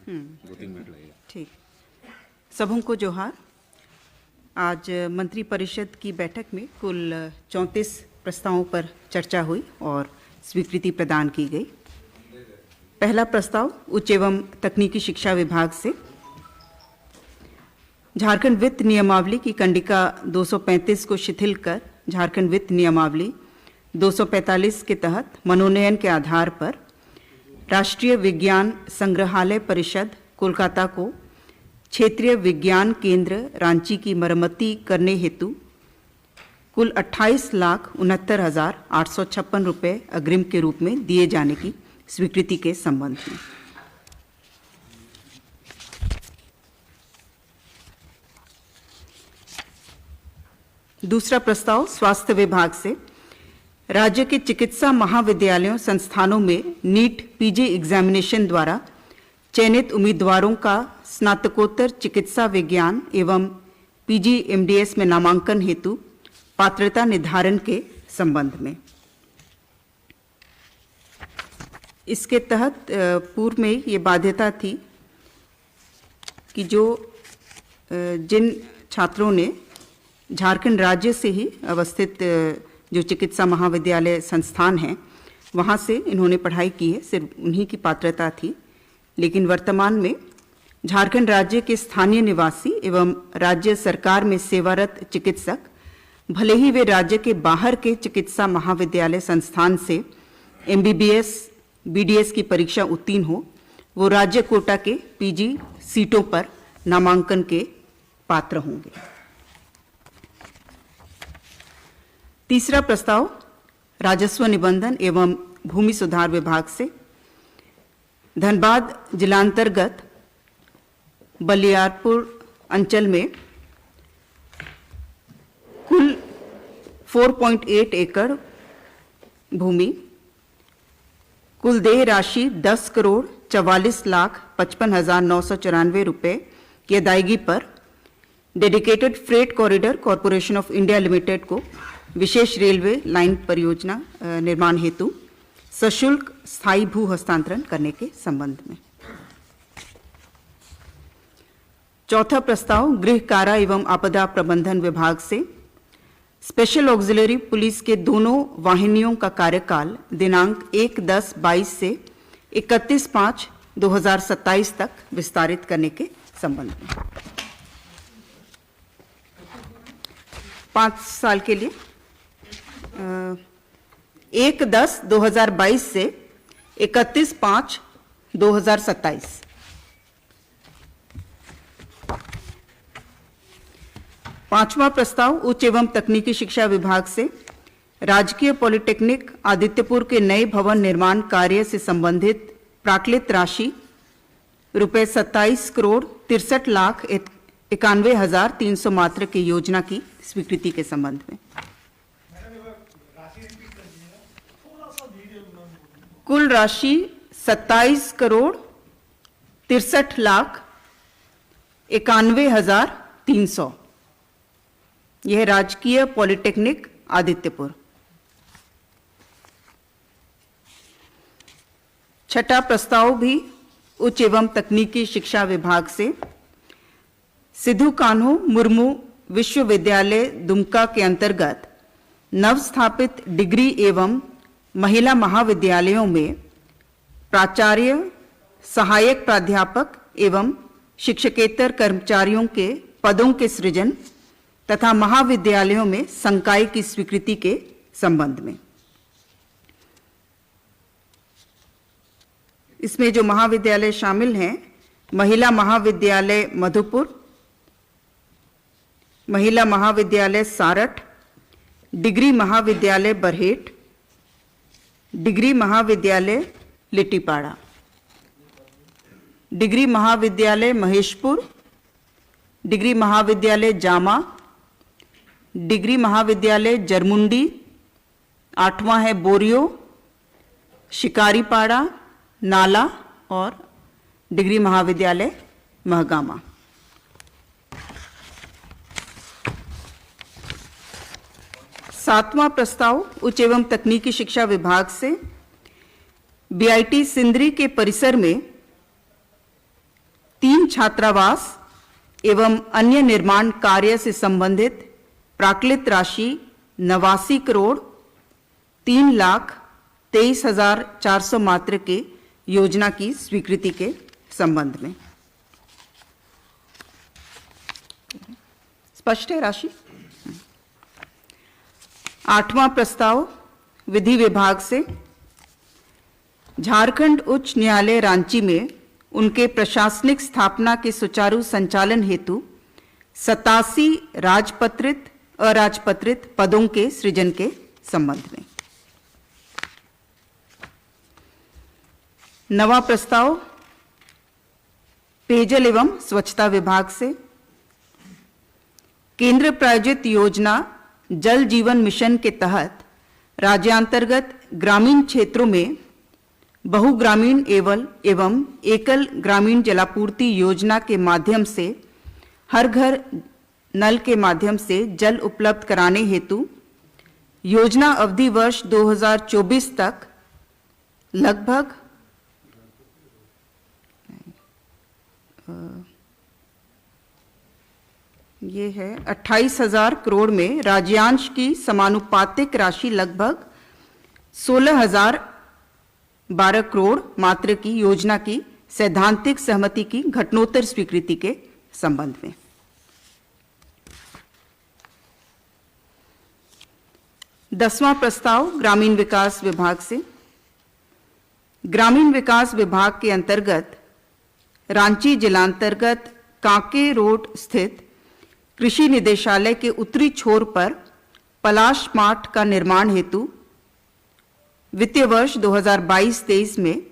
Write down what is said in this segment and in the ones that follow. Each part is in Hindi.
2-3 मिनट लगेगा। ठीक। सबों को जोहार। आज मंत्रिपरिषद की बैठक में कुल 34 प्रस्तावों पर चर्चा हुई और स्वीकृति प्रदान की गई। पहला प्रस्ताव उच्च एवं तकनीकी शिक्षा विभाग से झारखंड वित्त नियमावली की कंडिका 235 को शिथिल कर झारखंड वित्त नियमावली 245 के तहत मनोनयन के आधार पर राष्ट्रीय विज्ञान संग्रहालय परिषद कोलकाता को क्षेत्रीय विज्ञान केंद्र रांची की मरम्मती करने हेतु कुल 28,69,856 रुपये अग्रिम के रूप में दिए जाने की स्वीकृति के संबंध में। दूसरा प्रस्ताव स्वास्थ्य विभाग से राज्य के चिकित्सा महाविद्यालयों संस्थानों में नीट पीजी एग्जामिनेशन द्वारा चयनित उम्मीदवारों का स्नातकोत्तर चिकित्सा विज्ञान एवं पीजी एमडीएस में नामांकन हेतु पात्रता निर्धारण के संबंध में। इसके तहत पूर्व में ये बाध्यता थी कि जिन छात्रों ने झारखंड राज्य से ही अवस्थित जो चिकित्सा महाविद्यालय संस्थान हैं वहाँ से इन्होंने पढ़ाई की है, सिर्फ उन्हीं की पात्रता थी। लेकिन वर्तमान में झारखंड राज्य के स्थानीय निवासी एवं राज्य सरकार में सेवारत चिकित्सक भले ही वे राज्य के बाहर के चिकित्सा महाविद्यालय संस्थान से एमबीबीएस बीडीएस की परीक्षा उत्तीर्ण हो, वो राज्य कोटा के पीजी सीटों पर नामांकन के पात्र होंगे। तीसरा प्रस्ताव राजस्व निबंधन एवं भूमि सुधार विभाग से धनबाद जिलांतर्गत बलियारपुर अंचल में कुल 4.8 एकड़ भूमि कुल देय राशि 10,44,55,994 रुपये की अदायगी पर dedicated freight corridor corporation of India limited को विशेष रेलवे लाइन परियोजना निर्माण हेतु सशुल्क स्थायी भू हस्तांतरण करने के संबंध में। चौथा प्रस्ताव गृह कारा एवं आपदा प्रबंधन विभाग से स्पेशल ऑक्सिलरी पुलिस के दोनों वाहिनियों का कार्यकाल दिनांक 1/10/22 से 31/5/2027 तक विस्तारित करने के संबंध में। 5 साल के लिए 1/10/2022 से 31/5/2027। पांचवा प्रस्ताव उच्च एवं तकनीकी शिक्षा विभाग से राजकीय पॉलिटेक्निक आदित्यपुर के नए भवन निर्माण कार्य से संबंधित प्राक्कृत राशि रुपये 27,63,91,300 मात्र की योजना की स्वीकृति के संबंध में। कुल राशि 27,63,91,300। यह राजकीय पॉलिटेक्निक आदित्यपुर। छठा प्रस्ताव भी उच्च एवं तकनीकी शिक्षा विभाग से सिद्धू कान्हू मुर्मू विश्वविद्यालय दुमका के अंतर्गत नवस्थापित डिग्री एवं महिला महाविद्यालयों में प्राचार्य, सहायक प्राध्यापक एवं शिक्षकेतर कर्मचारियों के पदों के सृजन तथा महाविद्यालयों में संकाय की स्वीकृति के संबंध में। इसमें जो महाविद्यालय शामिल हैं, महिला महाविद्यालय मधुपुर, महिला महाविद्यालय सारठ, डिग्री महाविद्यालय बरहेट, डिग्री महाविद्यालय लिट्टीपाड़ा, डिग्री महाविद्यालय महेशपुर, डिग्री महाविद्यालय जामा, डिग्री महाविद्यालय जरमुंडी, 8वां है बोरियो, शिकारीपाड़ा, नाला और डिग्री महाविद्यालय महगामा। सातवां प्रस्ताव उच्च एवं तकनीकी शिक्षा विभाग से बीआईटी सिंदरी के परिसर में छात्रावास एवं अन्य निर्माण कार्य से संबंधित प्राक्कृत राशि 89 करोड़ 3,23,400 मात्र के योजना की स्वीकृति के संबंध में। स्पष्ट है राशि। 8वां प्रस्ताव विधि विभाग से झारखंड उच्च न्यायालय रांची में उनके प्रशासनिक स्थापना के सुचारू संचालन हेतु 87 राजपत्रित अराजपत्रित पदों के सृजन के संबंध में। 9वां प्रस्ताव पेयजल एवं स्वच्छता विभाग से केंद्र प्रायोजित योजना जल जीवन मिशन के तहत राज्यांतर्गत ग्रामीण क्षेत्रों में बहुग्रामीण एवं एकल ग्रामीण जलापूर्ति योजना के माध्यम से हर घर नल के माध्यम से जल उपलब्ध कराने हेतु योजना अवधि वर्ष 2024 तक लगभग ये है 28,000 करोड़ में राज्यांश की समानुपातिक राशि लगभग 16,012 करोड़ मात्र की योजना की सैद्धांतिक सहमति की घटनोत्तर स्वीकृति के संबंध में। 10वां प्रस्ताव ग्रामीण विकास विभाग से ग्रामीण विकास विभाग के अंतर्गत रांची जिलांतर्गत कांके रोड स्थित कृषि निदेशालय के उत्तरी छोर पर पलाश माठ का निर्माण हेतु वित्तीय वर्ष 2022-23 में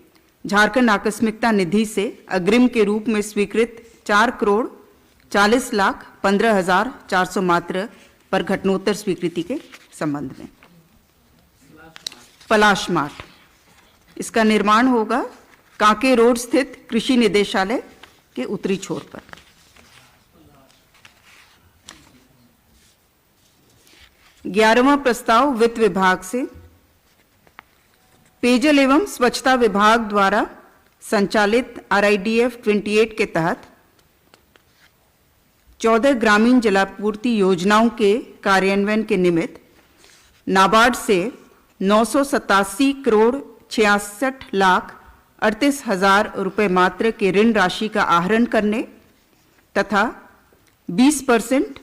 झारखंड आकस्मिकता निधि से अग्रिम के रूप में स्वीकृत 4,40,15,400 मात्र पर घटनोत्तर स्वीकृति के संबंध में। पलाश माठ इसका निर्माण होगा कांके रोड स्थित कृषि निदेशालय के उत्तरी छोर पर। 11वां प्रस्ताव वित्त विभाग से पेयजल एवं स्वच्छता विभाग द्वारा संचालित RIDF 28 के तहत 14 ग्रामीण जलापूर्ति योजनाओं के कार्यान्वयन के निमित्त नाबार्ड से 987 करोड़ 66,38,000 रुपए मात्र के ऋण राशि का आहरण करने तथा 20%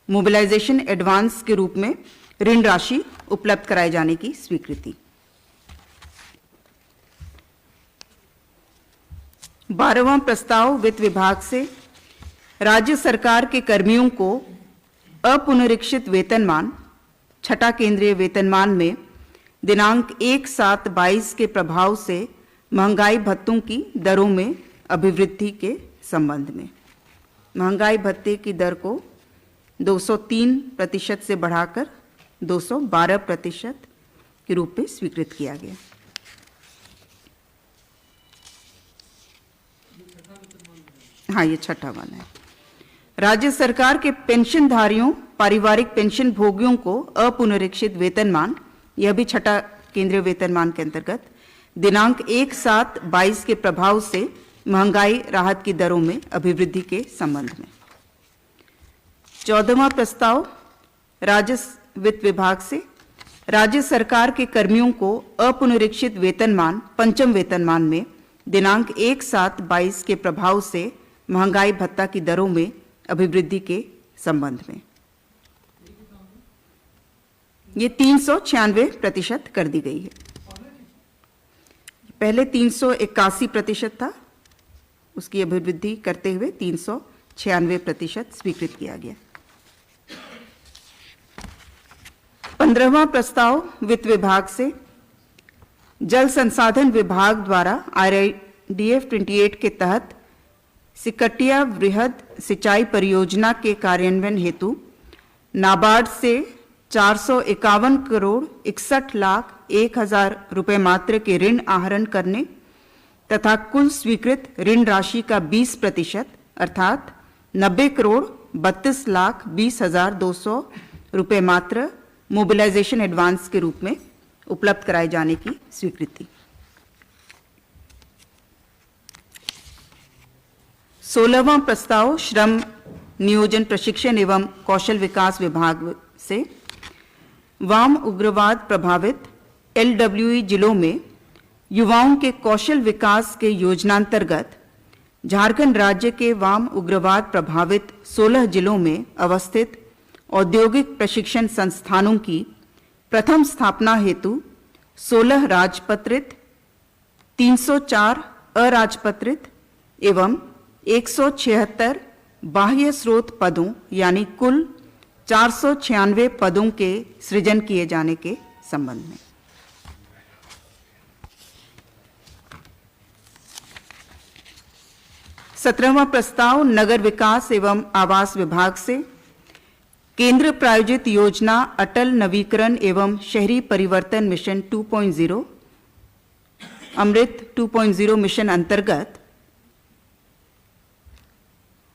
मोबिलाइजेशन एडवांस के रूप में ऋण राशि उपलब्ध कराए जाने की स्वीकृति। 12वां प्रस्ताव वित्त विभाग से राज्य सरकार के कर्मियों को अपुनरीक्षित वेतनमान छठा केंद्रीय वेतनमान में दिनांक 1/7/22 के प्रभाव से महंगाई भत्तों की दरों में अभिवृद्धि के संबंध में। महंगाई भत्ते की दर को 203% से बढ़ाकर 212% के रूप में स्वीकृत किया गया। हाँ, ये छठा वाला है। राज्य सरकार के पेंशनधारियों पारिवारिक पेंशन भोगियों को अपुनरीक्षित वेतनमान, यह भी छठा केंद्रीय वेतनमान के अंतर्गत दिनांक 1/7/22 के प्रभाव से महंगाई राहत की दरों में अभिवृद्धि के संबंध में। 14वां प्रस्ताव राजस्व वित्त विभाग से राज्य सरकार के कर्मियों को अपुनरीक्षित वेतनमान पंचम वेतनमान में दिनांक 1/7/22 के प्रभाव से महंगाई भत्ता की दरों में अभिवृद्धि के संबंध में। ये 396% कर दी गई है। पहले 381% था, उसकी अभिवृद्धि करते हुए 396% स्वीकृत किया गया। 15वां प्रस्ताव वित्त विभाग से जल संसाधन विभाग द्वारा RIDF 28 के तहत सिकटिया वृहद सिंचाई परियोजना के कार्यान्वयन हेतु नाबार्ड से 451 करोड़ 61,01,000 रुपए मात्र के ऋण आहरण करने तथा कुल स्वीकृत ऋण राशि का 20% अर्थात 90 करोड़ 32,20,200 रुपए मात्र मोबिलाइजेशन एडवांस के रूप में उपलब्ध कराए जाने की स्वीकृति। 16वां प्रस्ताव श्रम नियोजन प्रशिक्षण एवं कौशल विकास विभाग से वाम उग्रवाद प्रभावित LWE जिलों में युवाओं के कौशल विकास के योजनांतर्गत झारखंड राज्य के वाम उग्रवाद प्रभावित 16 जिलों में अवस्थित औद्योगिक प्रशिक्षण संस्थानों की प्रथम स्थापना हेतु 16 राजपत्रित, 304 अराजपत्रित एवं 176 बाह्य स्रोत पदों यानी कुल 496 पदों के सृजन किए जाने के संबंध में। सत्रहवां प्रस्ताव नगर विकास एवं आवास विभाग से केंद्र प्रायोजित योजना अटल नवीकरण एवं शहरी परिवर्तन मिशन 2.0 अमृत 2.0 मिशन अंतर्गत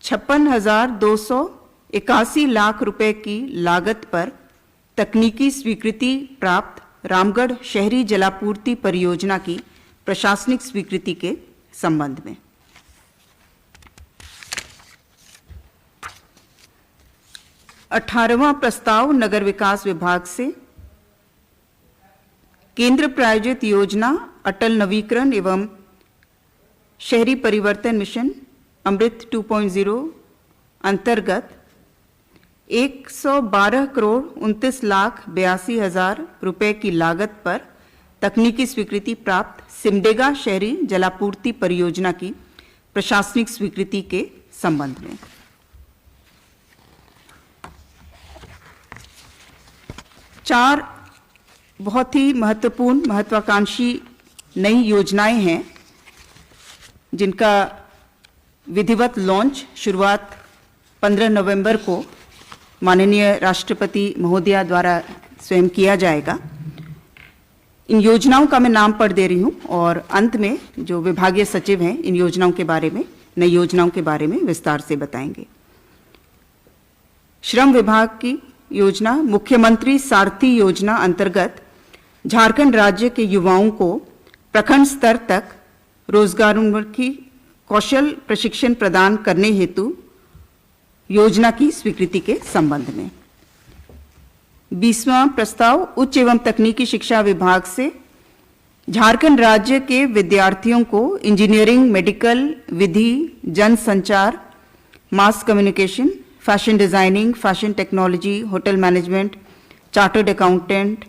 56,281 लाख रुपए की लागत पर तकनीकी स्वीकृति प्राप्त रामगढ़ शहरी जलापूर्ति परियोजना की प्रशासनिक स्वीकृति के संबंध में। अठारहवां प्रस्ताव नगर विकास विभाग से केंद्र प्रायोजित योजना अटल नवीकरण एवं शहरी परिवर्तन मिशन अमृत 2.0 अंतर्गत 112 करोड़ 29 लाख 82 हजार रुपए की लागत पर तकनीकी स्वीकृति प्राप्त सिमडेगा शहरी जलापूर्ति परियोजना की प्रशासनिक स्वीकृति के संबंध में। चार बहुत ही महत्वपूर्ण महत्वाकांक्षी नई योजनाएं हैं जिनका विधिवत लॉन्च शुरुआत 15 नवंबर को माननीय राष्ट्रपति महोदया द्वारा स्वयं किया जाएगा। इन योजनाओं का मैं नाम पढ़ दे रही हूं और अंत में जो विभागीय सचिव हैं इन योजनाओं के बारे में, नई योजनाओं के बारे में विस्तार से बताएंगे। श्रम विभाग की योजना मुख्यमंत्री सारथी योजना अंतर्गत झारखंड राज्य के युवाओं को प्रखंड स्तर तक रोजगारोन्मुखी कौशल प्रशिक्षण प्रदान करने हेतु योजना की स्वीकृति के संबंध में। 20वां प्रस्ताव उच्च एवं तकनीकी शिक्षा विभाग से झारखंड राज्य के विद्यार्थियों को इंजीनियरिंग, मेडिकल, विधि, जनसंचार, mass communication, fashion designing, fashion technology, hotel management, chartered accountant,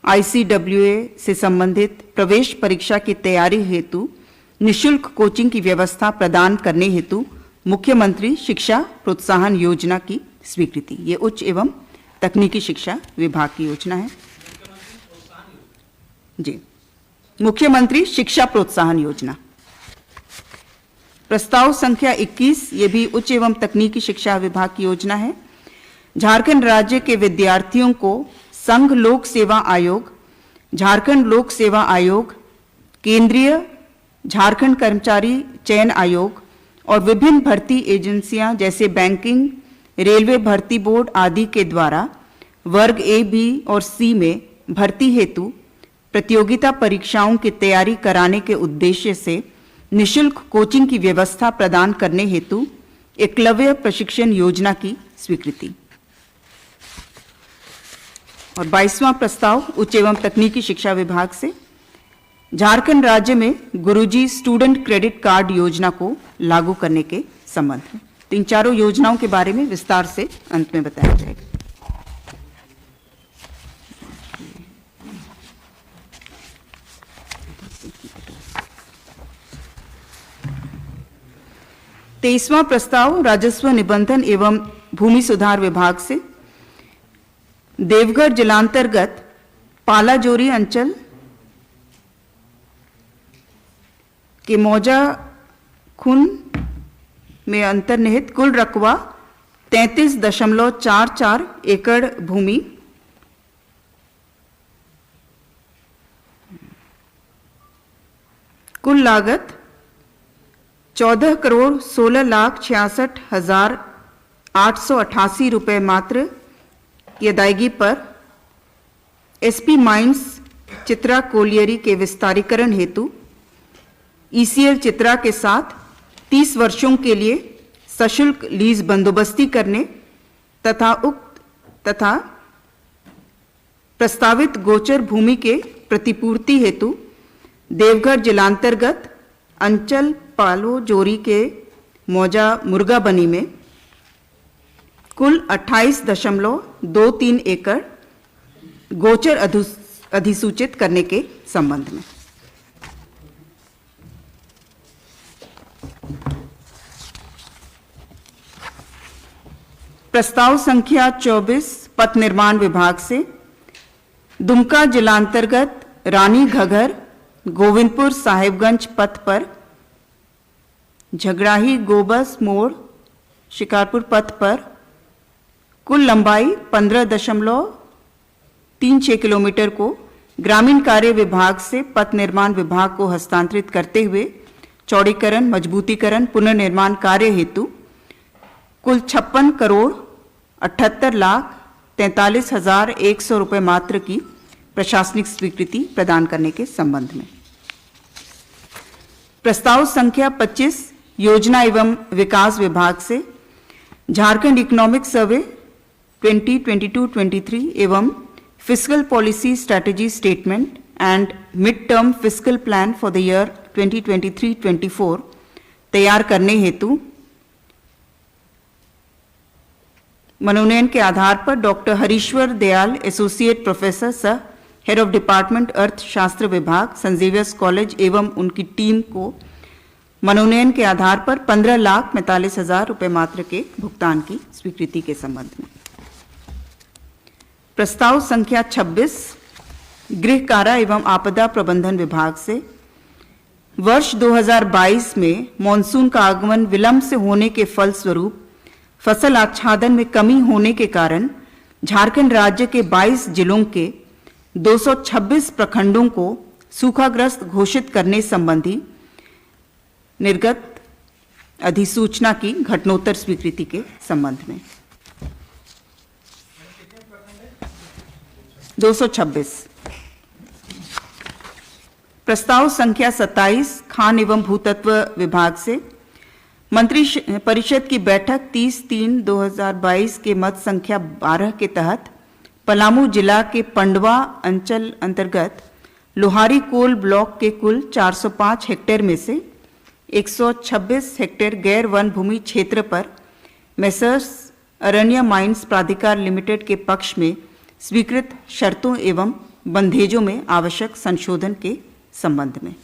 ICWA से संबंधित प्रवेश परीक्षा की तैयारी हेतु निशुल्क कोचिंग की व्यवस्था प्रदान करने हेतु मुख्यमंत्री शिक्षा प्रोत्साहन योजना की स्वीकृति। ये उच्च एवं तकनीकी शिक्षा विभाग की योजना है जी। मुख्यमंत्री शिक्षा प्रोत्साहन योजना प्रस्ताव संख्या 21, ये भी उच्च एवं तकनीकी शिक्षा विभाग की योजना है। झारखंड राज्य के विद्यार्थियों को संघ लोक सेवा आयोग, झारखंड लोक सेवा आयोग, केंद्रीय झारखंड कर्मचारी चयन आयोग और विभिन्न भर्ती एजेंसियां जैसे बैंकिंग, रेलवे भर्ती बोर्ड आदि के द्वारा वर्ग A, B और C में भर्ती हेतु प्रतियोगिता परीक्षाओं की तैयारी कराने के उद्देश्य से निशुल्क कोचिंग की व्यवस्था प्रदान करने हेतु एकलव्य प्रशिक्षण योजना की स्वीकृति। और 22वां प्रस्ताव उच्च एवं तकनीकी शिक्षा विभाग से झारखंड राज्य में गुरुजी स्टूडेंट क्रेडिट कार्ड योजना को लागू करने के संबंध में। तो इन चारों योजनाओं के बारे में विस्तार से अंत में बताया जाएगा। तेईसवां प्रस्ताव राजस्व निबंधन एवं भूमि सुधार विभाग से देवघर जिलांतर्गत पालाजोरी अंचल के मौजा खुन में अंतर्निहित कुल रकबा 33.44 एकड़ भूमि कुल लागत 14 करोड़ 16 लाख 66 हजार 888 रुपये मात्र की अदायगी पर SP माइंस चित्रा कोलियरी के विस्तारीकरण हेतु ECL चित्रा के साथ 30 वर्षों के लिए सशुल्क लीज बंदोबस्ती करने तथा प्रस्तावित गोचर भूमि के प्रतिपूर्ति हेतु देवघर जिलांतर्गत अंचल पालो जोरी के मौजा मुर्गाबनी में कुल 28.23 एकड़ गोचर अधिसूचित करने के संबंध में। प्रस्ताव संख्या 24 पथ निर्माण विभाग से दुमका जिलांतर्गत रानी घगर गोविंदपुर साहिबगंज पथ पर झगड़ाही गोबस मोड़ शिकारपुर पथ पर कुल लंबाई 15.36 किलोमीटर को ग्रामीण कार्य विभाग से पथ निर्माण विभाग को हस्तांतरित करते हुए चौड़ीकरण, मजबूतीकरण, पुनर्निर्माण कार्य हेतु कुल 56,78,43,100 रुपये मात्र की प्रशासनिक स्वीकृति प्रदान करने के संबंध में। प्रस्ताव संख्या 25 योजना एवं विकास विभाग से झारखंड इकोनॉमिक सर्वे 2022-23 एवं fiscal policy strategy statement and mid term fiscal plan for the year 2023-24 तैयार करने हेतु मनोनयन के आधार पर doctor Harishwar Dayal, associate professor सह हेड ऑफ डिपार्टमेंट अर्थशास्त्र विभाग, सेंट जेवियर्स कॉलेज एवं उनकी टीम को मनोनयन के आधार पर 15,45,000 रुपये मात्र के भुगतान की स्वीकृति के संबंध में। प्रस्ताव संख्या 26 गृह कारा एवं आपदा प्रबंधन विभाग से वर्ष 2022 में मॉनसून का आगमन विलंब से होने के फलस्वरूप फसल आच्छादन में कमी होने के कारण झारखंड राज्य के 22 जिलों के 226 प्रखंडों को सूखाग्रस्त घोषित करने संबंधी निर्गत अधिसूचना की घटनोत्तर स्वीकृति के संबंध में। 226। प्रस्ताव संख्या 27 खान एवं भूतत्व विभाग से मंत्री परिषद की बैठक 30/3/2022 के मत संख्या 12 के तहत पलामू जिला के पंडवा अंचल अंतर्गत लोहारी कोल ब्लॉक के कुल 405 हेक्टेयर में से 126 हेक्टेयर गैर वन भूमि क्षेत्र पर मेसर्स अरण्य माइंस प्राधिकार लिमिटेड के पक्ष में स्वीकृत शर्तों एवं बंधेजों में आवश्यक संशोधन के संबंध में।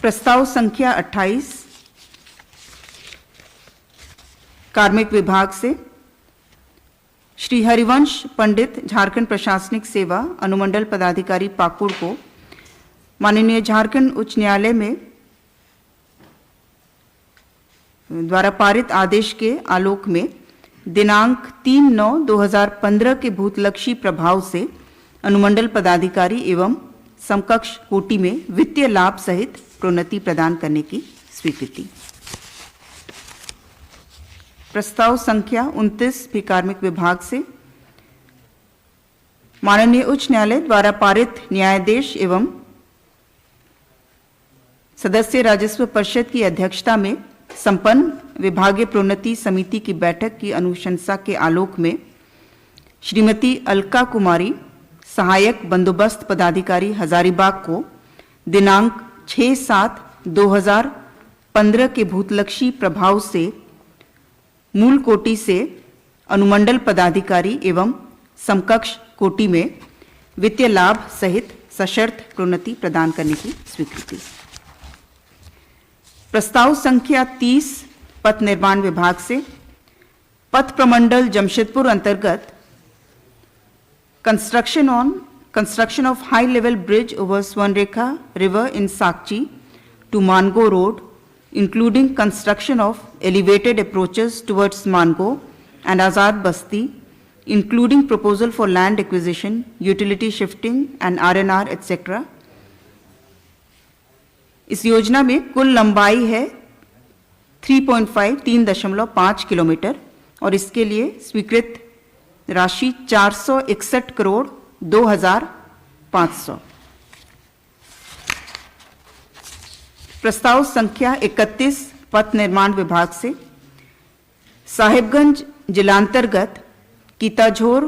प्रस्ताव संख्या 28 कार्मिक विभाग से श्री हरिवंश पंडित झारखंड प्रशासनिक सेवा अनुमंडल पदाधिकारी पाकुड़ को माननीय झारखंड उच्च न्यायालय में द्वारा पारित आदेश के आलोक में दिनांक 3/9/2015 के भूतलक्षी प्रभाव से अनुमंडल पदाधिकारी एवं समकक्ष कोटि में वित्तीय लाभ सहित प्रोन्नति प्रदान करने की स्वीकृति। प्रस्ताव संख्या 29 भी कार्मिक विभाग से माननीय उच्च न्यायालय द्वारा पारित न्यायाधीश एवं सदस्य राजस्व परिषद की अध्यक्षता में संपन्न विभागीय प्रोन्नति समिति की बैठक की अनुशंसा के आलोक में श्रीमती अलका कुमारी सहायक बंदोबस्त पदाधिकारी हजारीबाग को दिनांक 6/7/2015 के भूतलक्षी प्रभाव से मूल कोटि से अनुमंडल पदाधिकारी एवं समकक्ष कोटि में वित्तीय लाभ सहित सशर्त प्रोन्नति प्रदान करने की स्वीकृति। प्रस्ताव संख्या 30 पथ निर्माण विभाग से पथ प्रमंडल जमशेदपुर अंतर्गत construction of high level bridge over Swarnrekha river in Sakchi to Mango road, including construction of elevated approaches towards Mango and Azad Basti, including proposal for land acquisition, utility shifting and R&R etc. इस योजना में कुल लंबाई है 3.5 किलोमीटर और इसके लिए स्वीकृत राशि 461,02,500। प्रस्ताव संख्या 31 पथ निर्माण विभाग से साहिबगंज जिलांतर्गत कीताझोर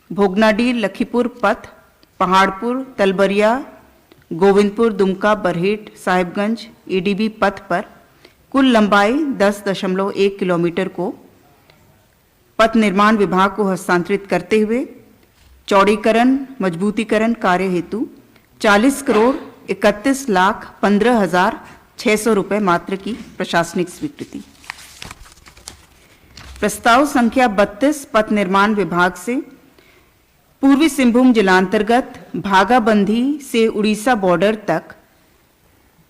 भोगनाडीह लखीपुर पथ, पहाड़पुर तलबरिया गोविंदपुर दुमका बरहेट साहिबगंज ईडीबी पथ पर कुल लंबाई 10.1 किलोमीटर को पथ निर्माण विभाग को हस्तांतरित करते हुए चौड़ीकरण मजबूतीकरण कार्य हेतु 40,31,15,600 रुपये मात्र की प्रशासनिक स्वीकृति। प्रस्ताव संख्या 32 पथ निर्माण विभाग से पूर्वी सिंहभूम जिलांतर्गत भागाबंधी से उड़ीसा बॉर्डर तक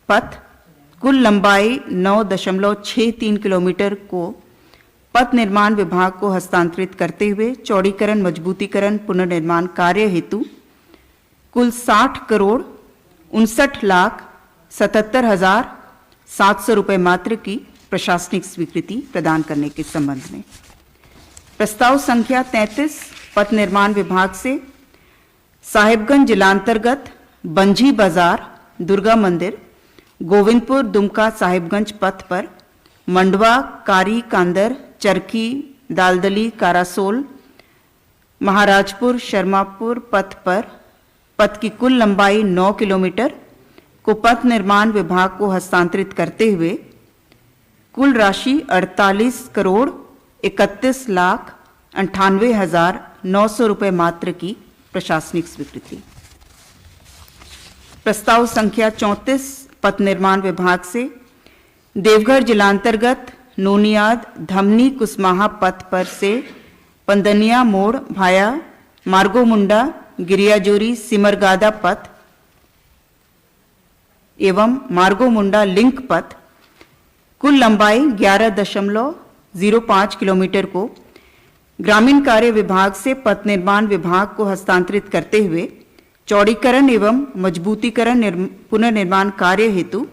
पथ कुल लंबाई 9.63 किलोमीटर को पथ निर्माण विभाग को हस्तांतरित करते हुए चौड़ीकरण मजबूतीकरण पुनर्निर्माण कार्य हेतु कुल 60,67,77,700 रुपये मात्र की प्रशासनिक स्वीकृति प्रदान करने के संबंध में। प्रस्ताव संख्या 33 पथ निर्माण विभाग से साहिबगंज जिलांतर्गत बंझी बाजार दुर्गा मंदिर गोविंदपुर दुमका साहिबगंज पथ पर मंडवा कारी कांदर चरखी दालदली कारासोल महाराजपुर शर्मापुर पथ पर पथ की कुल लंबाई 9 किलोमीटर को पथ निर्माण विभाग को हस्तांतरित करते हुए कुल राशि 48,31,98,900 रुपये मात्र की प्रशासनिक स्वीकृति। प्रस्ताव संख्या 34 पथ निर्माण विभाग से देवघर जिलांतर्गत नोनियाद धमनी कुसमाहा पथ पर से पंदनिया मोड़ भाया मार्गोमुंडा गिरियाजोरी सिमरगादा पथ एवं मार्गोमुंडा लिंक पथ कुल लंबाई 11.05 किलोमीटर को ग्रामीण कार्य विभाग से पथ निर्माण विभाग को हस्तांतरित करते हुए चौड़ीकरण एवं मजबूतीकरण पुनर्निर्माण कार्य हेतु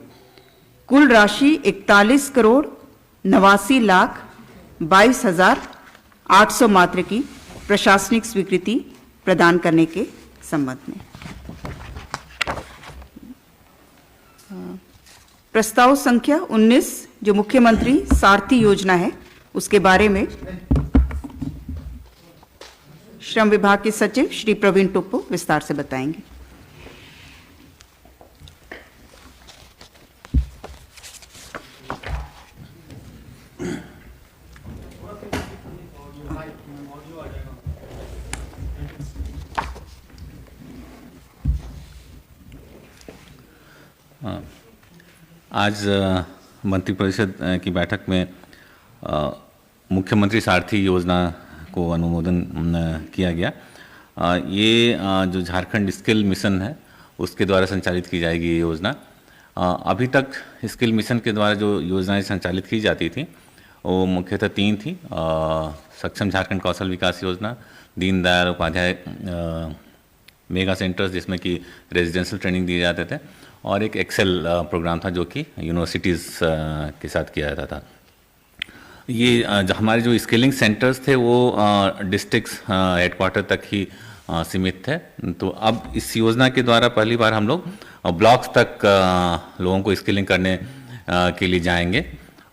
कुल राशि 41,89,22,800 मात्र की प्रशासनिक स्वीकृति प्रदान करने के संबंध में। प्रस्ताव संख्या 19 जो मुख्यमंत्री सारथी योजना है उसके बारे में श्रम विभाग के सचिव श्री प्रवीण टोप्पो विस्तार से बताएंगे। आज मंत्रिपरिषद की बैठक में मुख्यमंत्री सारथी योजना को अनुमोदन किया गया। ये जो झारखंड स्किल मिशन है उसके द्वारा संचालित की जाएगी ये योजना। अभी तक स्किल मिशन के द्वारा जो योजनाएं संचालित की जाती थी वो मुख्यतः 3 थी। सक्षम झारखंड कौशल विकास योजना, दीनदयाल उपाध्याय मेगा सेंटर्स जिसमें कि रेजिडेंशियल ट्रेनिंग दिए जाते थे, और एक एक्सेल प्रोग्राम था जो कि यूनिवर्सिटीज़ के साथ किया जाता था। ये हमारे जो स्किलिंग सेंटर्स थे वो डिस्ट्रिक्ट हेडक्वार्टर तक ही सीमित थे। तो अब इस योजना के द्वारा पहली बार हम लोग ब्लॉक्स तक लोगों को स्किलिंग करने के लिए जाएंगे।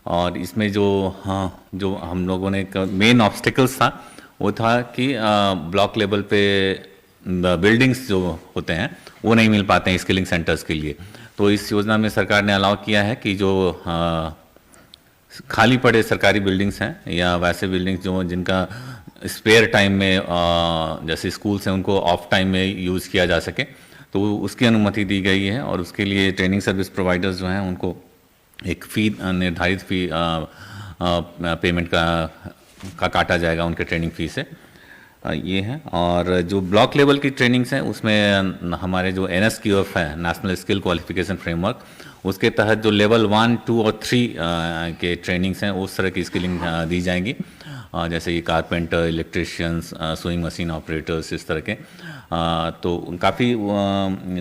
और इसमें जो हम लोगों ने मेन ऑब्स्टिकल्स था वो था कि ब्लॉक लेवल पे बिल्डिंग्स जो होते हैं वो नहीं मिल पाते हैं स्किलिंग सेंटर्स के लिए। तो इस योजना में सरकार ने अलाउ किया है कि जो खाली पड़े सरकारी बिल्डिंग्स हैं या वैसे बिल्डिंग्स जो जिनका स्पेयर टाइम में जैसे स्कूल्स हैं उनको ऑफ टाइम में यूज़ किया जा सके, तो उसकी अनुमति दी गई है। और उसके लिए ट्रेनिंग सर्विस प्रोवाइडर्स जो हैं उनको एक फ़ी निर्धारित फ़ी पेमेंट का काटा जाएगा उनके ट्रेनिंग फ़ी से। ये है। और जो ब्लॉक लेवल की ट्रेनिंग्स हैं उसमें हमारे जो NSQF है, नेशनल स्किल क्वालिफिकेशन फ्रेमवर्क, उसके तहत जो लेवल 1, 2 और 3 के ट्रेनिंग्स हैं उस तरह की स्किलिंग दी जाएंगी, जैसे कि carpenter, electricians, sewing machine operators, इस तरह के। तो काफ़ी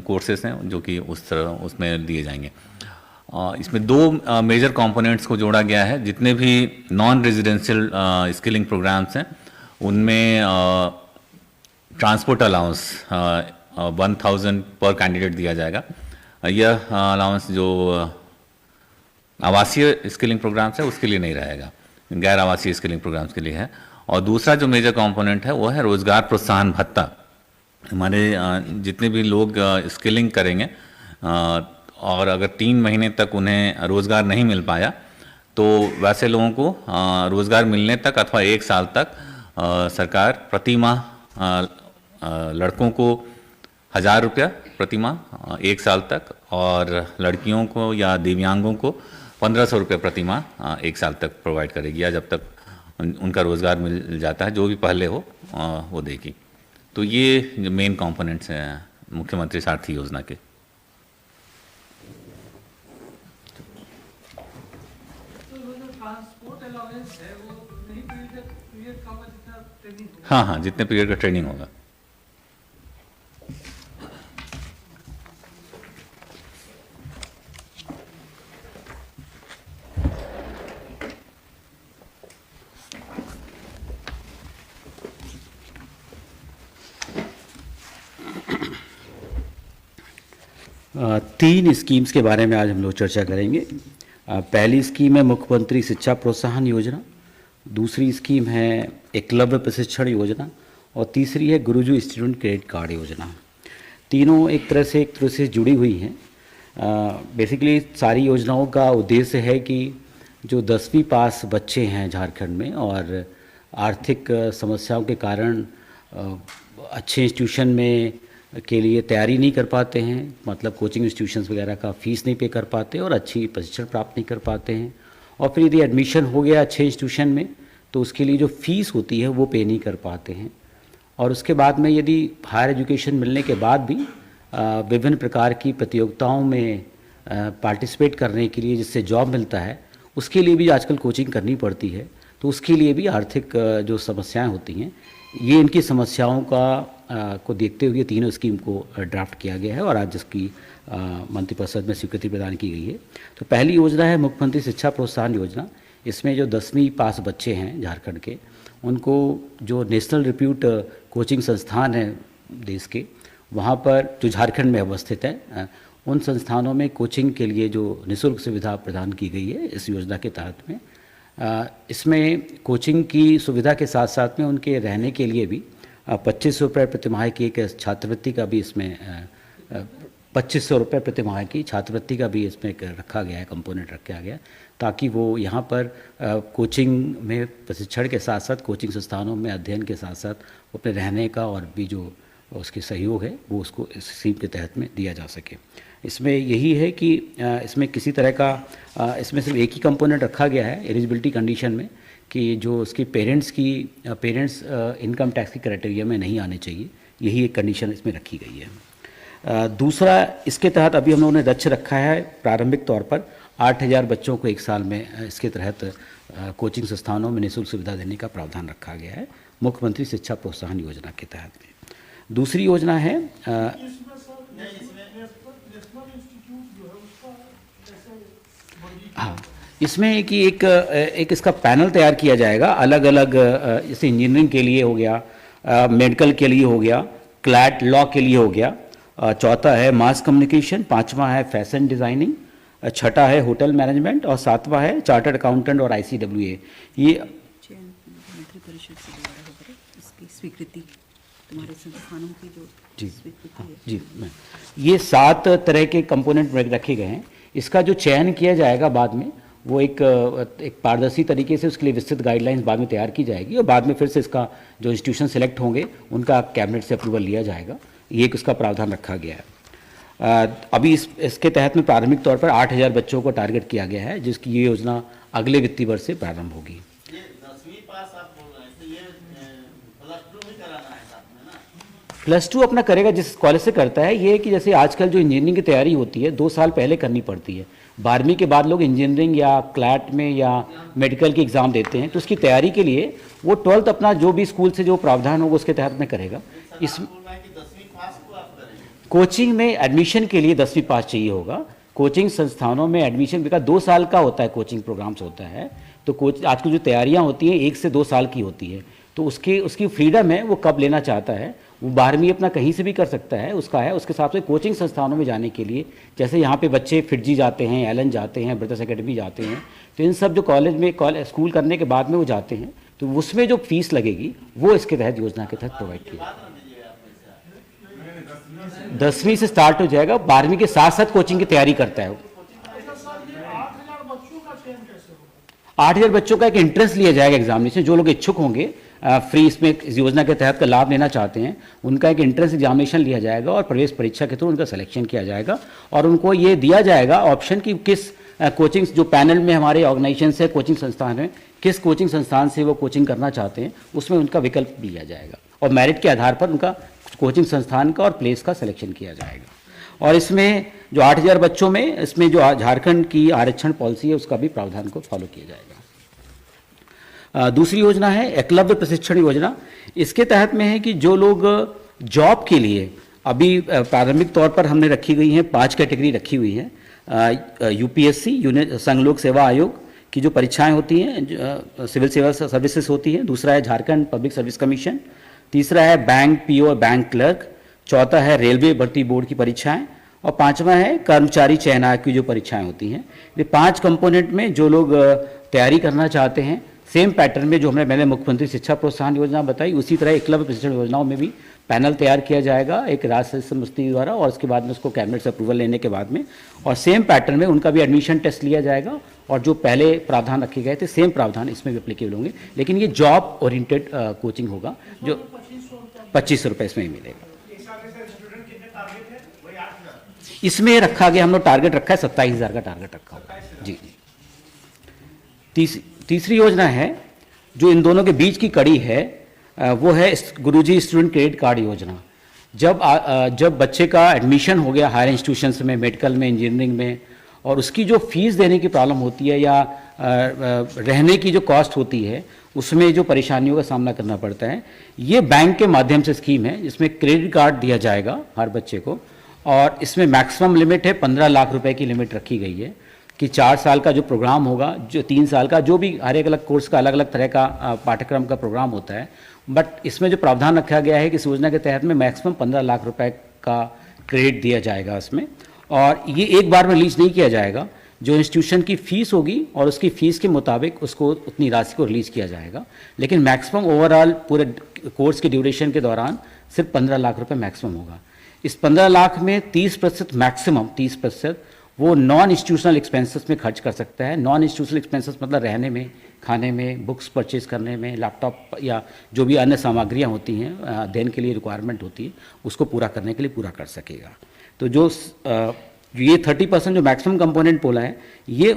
कोर्सेस हैं जो कि उसमें दिए जाएंगे। इसमें 2 मेजर कंपोनेंट्स को जोड़ा गया है। जितने भी नॉन रेजिडेंशियल स्किलिंग प्रोग्राम्स हैं उनमें ट्रांसपोर्ट अलाउंस 1000 पर कैंडिडेट दिया जाएगा। यह अलाउंस जो आवासीय स्किलिंग प्रोग्राम्स है उसके लिए नहीं रहेगा, गैर आवासीय स्किलिंग प्रोग्राम्स के लिए है। और दूसरा जो मेजर कंपोनेंट है वो है रोजगार प्रोत्साहन भत्ता। हमारे जितने भी लोग स्किलिंग करेंगे और अगर 3 महीने तक उन्हें रोज़गार नहीं मिल पाया तो वैसे लोगों को रोज़गार मिलने तक अथवा 1 साल तक सरकार प्रति माह लड़कों को 1000 रुपया प्रति माह 1 साल तक और लड़कियों को या दिव्यांगों को 1500 रुपये प्रति माह 1 साल तक प्रोवाइड करेगी, या जब तक उनका रोज़गार मिल जाता है, जो भी पहले हो वो देगी। तो ये मेन कंपोनेंट्स हैं मुख्यमंत्री सारथी योजना के। हाँ, जितने पीरियड का ट्रेनिंग होगा। तीन स्कीम्स के बारे में आज हम लोग चर्चा करेंगे। पहली स्कीम है मुख्यमंत्री शिक्षा प्रोत्साहन योजना, दूसरी स्कीम है एकलव्य प्रशिक्षण योजना और तीसरी है गुरुजू स्टूडेंट क्रेडिट कार्ड योजना। तीनों एक तरह से जुड़ी हुई हैं। बेसिकली सारी योजनाओं का उद्देश्य है कि जो 10वीं पास बच्चे हैं झारखंड में और आर्थिक समस्याओं के कारण अच्छे इंस्टीट्यूशन में के लिए तैयारी नहीं कर पाते हैं, मतलब कोचिंग इंस्टीट्यूशंस वगैरह का फ़ीस नहीं पे कर पाते और अच्छी प्रशिक्षण प्राप्त नहीं कर पाते हैं, और फिर यदि एडमिशन हो गया अच्छे इंस्टीट्यूशन में तो उसके लिए जो फ़ीस होती है वो पे नहीं कर पाते हैं, और उसके बाद में यदि हायर एजुकेशन मिलने के बाद भी विभिन्न प्रकार की प्रतियोगिताओं में पार्टिसिपेट करने के लिए जिससे जॉब मिलता है उसके लिए भी आजकल कोचिंग करनी पड़ती है, तो उसके लिए भी आर्थिक जो समस्याएं होती हैं, ये इनकी समस्याओं को देखते हुए तीनों स्कीम को ड्राफ्ट किया गया है और आज इसकी मंत्रिपरिषद में स्वीकृति प्रदान की गई है। तो पहली योजना है मुख्यमंत्री शिक्षा प्रोत्साहन योजना। इसमें जो 10वीं पास बच्चे हैं झारखंड के, उनको जो नेशनल रिप्यूट कोचिंग संस्थान है देश के, वहाँ पर जो झारखंड में अवस्थित है, उन संस्थानों में कोचिंग के लिए जो निःशुल्क सुविधा प्रदान की गई है इस योजना के तहत में। इसमें कोचिंग की सुविधा के साथ साथ में उनके रहने के लिए भी 2500 रुपये प्रतिमाह की एक छात्रवृत्ति का भी इसमें 2500 रुपये प्रतिमाह की छात्रवृत्ति का भी इसमें रखा गया है, कंपोनेंट रखा गया, ताकि वो यहाँ पर कोचिंग में प्रशिक्षण के साथ साथ कोचिंग संस्थानों में अध्ययन के साथ साथ अपने रहने का और भी जो उसके सहयोग है वो उसको इस स्कीम के तहत में दिया जा सके। इसमें यही है कि इसमें किसी तरह का इसमें सिर्फ एक ही कंपोनेंट रखा गया है एलिजिबिलिटी कंडीशन में कि जो उसकी पेरेंट्स इनकम टैक्स की क्राइटेरिया में नहीं आने चाहिए, यही एक कंडीशन इसमें रखी गई है। दूसरा, इसके तहत अभी हम लोगों ने लक्ष्य रखा है प्रारंभिक तौर पर 8000 बच्चों को एक साल में इसके तहत कोचिंग संस्थानों में निःशुल्क सुविधा देने का प्रावधान रखा गया है मुख्यमंत्री शिक्षा प्रोत्साहन योजना के तहत में। दूसरी योजना है हाँ, इसमें कि एक इसका पैनल तैयार किया जाएगा, अलग अलग जैसे इंजीनियरिंग के लिए हो गया, मेडिकल के लिए हो गया, क्लैट लॉ के लिए हो गया, चौथा है मास कम्युनिकेशन, पांचवा है फैशन डिज़ाइनिंग, छठा है होटल मैनेजमेंट और सातवां है चार्टर्ड अकाउंटेंट और ICWA। ये मंत्रिपरिषद से द्वारा होगा इसकी स्वीकृति, तुम्हारे संस्थानों की जो स्वीकृति है। जी, ये 7 तरह के कंपोनेंट रखे गए हैं। इसका जो चयन किया जाएगा बाद में वो एक पारदर्शी तरीके से उसके लिए विस्तृत गाइडलाइंस बाद में तैयार की जाएगी और बाद में फिर से इसका जो इंस्टीट्यूशन सेलेक्ट होंगे उनका कैबिनेट से अप्रूवल लिया जाएगा। ये एक उसका प्रावधान रखा गया है। अभी इसके तहत में प्रारंभिक तौर पर 8000 बच्चों को टारगेट किया गया है, जिसकी ये योजना अगले वित्तीय वर्ष से प्रारंभ होगी। +2 अपना करेगा जिस कॉलेज से करता है। ये कि जैसे आजकल जो इंजीनियरिंग की तैयारी होती है 2 साल पहले करनी पड़ती है। 12वीं के बाद लोग इंजीनियरिंग या क्लैट में या मेडिकल की एग्ज़ाम देते हैं, तो उसकी तैयारी के लिए वो 12th अपना जो भी स्कूल से जो प्रावधान होगा उसके तहत में करेगा। इस कोचिंग में एडमिशन के लिए 10वीं पास चाहिए होगा। कोचिंग संस्थानों में एडमिशन का 2 साल का होता है, कोचिंग प्रोग्राम्स होता है, तो आजकल जो तैयारियाँ होती हैं 1 से 2 साल की होती है, तो उसकी फ्रीडम है वो कब लेना चाहता है, वो 12वीं अपना कहीं से भी कर सकता है, उसका है। उसके हिसाब से कोचिंग संस्थानों में जाने के लिए, जैसे यहाँ पे बच्चे फिटजी जाते हैं, एलन जाते हैं, ब्रदर्स एकेडमी जाते हैं, तो इन सब जो कॉलेज में स्कूल करने के बाद में वो जाते हैं, तो उसमें जो फीस लगेगी वो इसके तहत, योजना के तहत प्रोवाइड की जाएगी। 10वीं से स्टार्ट हो जाएगा, 12वीं के साथ साथ कोचिंग की तैयारी करता है वो। 8,000 बच्चों का एक इंटरेस्ट लिया जाएगा एग्जामिनेशन। जो लोग इच्छुक होंगे फ्री इसमें इस योजना के तहत का लाभ लेना चाहते हैं, उनका एक इंट्रेंस एग्जामिनेशन लिया जाएगा और प्रवेश परीक्षा के थ्रू उनका सिलेक्शन किया जाएगा। और उनको ये दिया जाएगा ऑप्शन कि किस कोचिंग, जो पैनल में हमारे ऑर्गेनाइजेशन से कोचिंग संस्थान है, किस कोचिंग संस्थान से वो कोचिंग करना चाहते हैं, उसमें उनका विकल्प दिया जाएगा और मेरिट के आधार पर उनका कोचिंग संस्थान का और प्लेस का सिलेक्शन किया जाएगा। और इसमें जो 8,000 बच्चों में, इसमें जो झारखंड की आरक्षण पॉलिसी है उसका भी प्रावधान को फॉलो किया जाएगा। दूसरी योजना है एकलव्य प्रशिक्षण योजना। इसके तहत में है कि जो लोग जॉब के लिए अभी प्रारंभिक तौर पर हमने रखी गई हैं, 5 कैटेगरी रखी हुई हैं। यूपीएससी संघ लोक सेवा आयोग की जो परीक्षाएं होती हैं, सिविल सेवा सर्विसेज होती हैं। दूसरा है झारखंड पब्लिक सर्विस कमीशन। तीसरा है बैंक पीओ और बैंक क्लर्क। चौथा है रेलवे भर्ती बोर्ड की परीक्षाएं। और 5वां है कर्मचारी चयन आयोग की जो परीक्षाएं होती हैं। ये 5 कंपोनेंट में जो लोग तैयारी करना चाहते हैं, सेम पैटर्न में जो मैंने मुख्यमंत्री शिक्षा प्रोत्साहन योजना बताई, उसी तरह एकलव्य प्रशिक्षण योजनाओं में भी पैनल तैयार किया जाएगा एक राज्य समिति द्वारा, और उसके बाद में उसको कैबिनेट से अप्रूवल लेने के बाद में, और सेम पैटर्न में उनका भी एडमिशन टेस्ट लिया जाएगा। और जो पहले प्रावधान रखे गए थे, सेम प्रावधान इसमें भी एप्लीकेबल होंगे, लेकिन ये जॉब ओरिएंटेड कोचिंग होगा, जो 2500 रुपये इसमें ही मिलेगा। इसमें रखा गया, हम लोग टारगेट रखा है 27,000 का टारगेट रखा हुआ है जी। तीसरी योजना है जो इन दोनों के बीच की कड़ी है, वो है गुरुजी स्टूडेंट क्रेडिट कार्ड योजना। जब बच्चे का एडमिशन हो गया हायर इंस्टीट्यूशंस में, मेडिकल में, इंजीनियरिंग में, और उसकी जो फीस देने की प्रॉब्लम होती है या रहने की जो कॉस्ट होती है, उसमें जो परेशानियों का सामना करना पड़ता है, ये बैंक के माध्यम से स्कीम है जिसमें क्रेडिट कार्ड दिया जाएगा हर बच्चे को। और इसमें मैक्सिमम लिमिट है 15 लाख रुपए की लिमिट रखी गई है कि 4 साल का जो प्रोग्राम होगा, जो 3 साल का, जो भी हर एक अलग कोर्स का अलग अलग तरह का पाठ्यक्रम का प्रोग्राम होता है, बट इसमें जो प्रावधान रखा गया है कि इस योजना के तहत में मैक्सिमम 15 लाख रुपए का क्रेडिट दिया जाएगा इसमें। और ये एक बार में रिलीज नहीं किया जाएगा, जो इंस्टीट्यूशन की फीस होगी और उसकी फीस के मुताबिक उसको उतनी राशि को रिलीज किया जाएगा, लेकिन मैक्सिमम ओवरऑल पूरे कोर्स के ड्यूरेशन के दौरान सिर्फ 15 लाख रुपए मैक्सिमम होगा। इस 15 लाख में 30% मैक्सिमम 30% वो नॉन इंस्टीट्यूशनल एक्सपेंसेस में खर्च कर सकता है। नॉन इंस्टीट्यूशनल एक्सपेंसेस मतलब रहने में, खाने में, बुक्स परचेज करने में, लैपटॉप या जो भी अन्य सामग्रियां होती हैं अध्ययन के लिए रिक्वायरमेंट होती है, उसको पूरा करने के लिए पूरा कर सकेगा। तो जो ये 30% जो मैक्सिमम कंपोनेंट बोला है, ये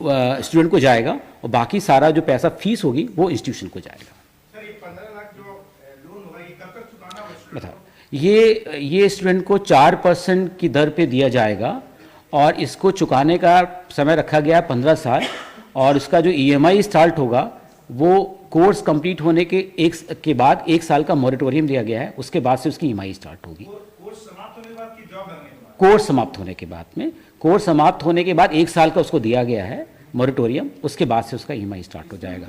स्टूडेंट को जाएगा और बाकी सारा जो पैसा फीस होगी वो इंस्टीट्यूशन को जाएगा। सर, ये 15 लाख जो लोन होगा, ये कब तक चुकाना होगा? बताओ। ये स्टूडेंट को 4% की दर पे दिया जाएगा और इसको चुकाने का समय रखा गया है 15 साल। और इसका जो EMI स्टार्ट होगा वो कोर्स कंप्लीट होने के बाद 1 साल का मॉरेटोरियम दिया गया है, उसके बाद से उसकी EMI स्टार्ट होगी। कोर्स समाप्त होने के बाद की जॉब लगने के बाद? कोर्स समाप्त होने के बाद में, कोर्स समाप्त होने के बाद 1 साल का उसको दिया गया है मॉरेटोरियम, उसके बाद से उसका EMI स्टार्ट हो जाएगा।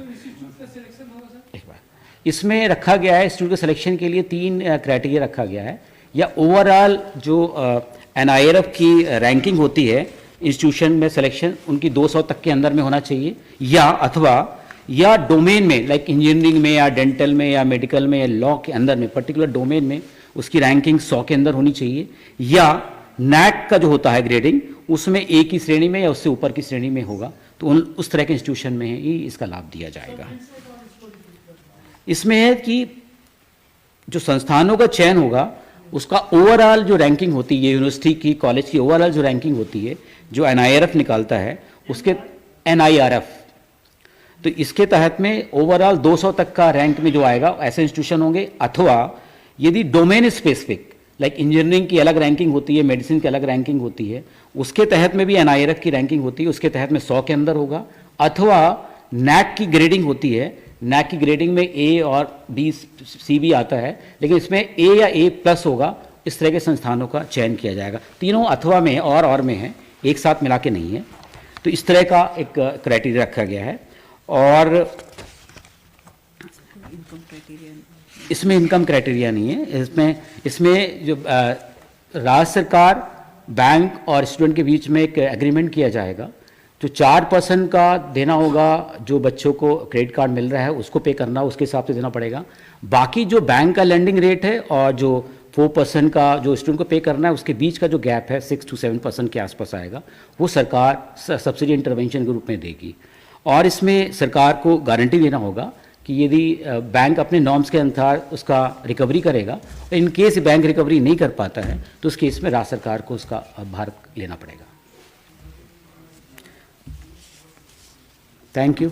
एक बार इसमें रखा गया है इंस्टीट्यूट के सिलेक्शन के लिए 3 क्राइटेरिया रखा गया है। या ओवरऑल जो NIRF की रैंकिंग होती है इंस्टीट्यूशन में सिलेक्शन, उनकी 200 तक के अंदर में होना चाहिए, या डोमेन में लाइक इंजीनियरिंग में या डेंटल में या मेडिकल में या लॉ के अंदर में पर्टिकुलर डोमेन में उसकी रैंकिंग 100 के अंदर होनी चाहिए, या NAC का जो होता है ग्रेडिंग, उसमें A की श्रेणी में या उससे ऊपर की श्रेणी में होगा। तो उस तरह के इंस्टीट्यूशन में ही इसका लाभ दिया जाएगा। इसमें है कि जो संस्थानों का चयन होगा उसका ओवरऑल जो रैंकिंग होती है, यूनिवर्सिटी की, कॉलेज की ओवरऑल जो रैंकिंग होती है, जो NIRF निकालता है, उसके NIRF, तो इसके तहत में ओवरऑल 200 तक का रैंक में जो आएगा ऐसे इंस्टीट्यूशन होंगे। अथवा यदि डोमेन स्पेसिफिक लाइक इंजीनियरिंग की अलग रैंकिंग होती है, मेडिसिन की अलग रैंकिंग होती है, उसके तहत में भी NIRF की रैंकिंग होती है, उसके तहत में 100 के अंदर होगा। अथवा NAC की ग्रेडिंग होती है, NAC की ग्रेडिंग में A और B, C भी आता है, लेकिन इसमें A या A+ होगा। इस तरह के संस्थानों का चयन किया जाएगा। तीनों अथवा में और में है, एक साथ मिला के नहीं है। तो इस तरह का एक क्राइटेरिया रखा गया है। और इसमें इनकम क्राइटेरिया नहीं है। इसमें जो राज्य सरकार, बैंक और स्टूडेंट के बीच में एक एग्रीमेंट किया जाएगा। जो 4% का देना होगा, जो बच्चों को क्रेडिट कार्ड मिल रहा है उसको पे करना, उसके हिसाब से देना पड़ेगा। बाकी जो बैंक का लेंडिंग रेट है और जो 4% का जो स्टूडेंट को पे करना है, उसके बीच का जो गैप है 6 to 7% के आसपास आएगा, वो सरकार सब्सिडी इंटरवेंशन के रूप में देगी। और इसमें सरकार को गारंटी देना होगा कि यदि बैंक अपने नॉर्म्स के अनुसार उसका रिकवरी करेगा, इन केस बैंक रिकवरी नहीं कर पाता है तो उस केस में राज्य सरकार को उसका भार लेना पड़ेगा। Thank you.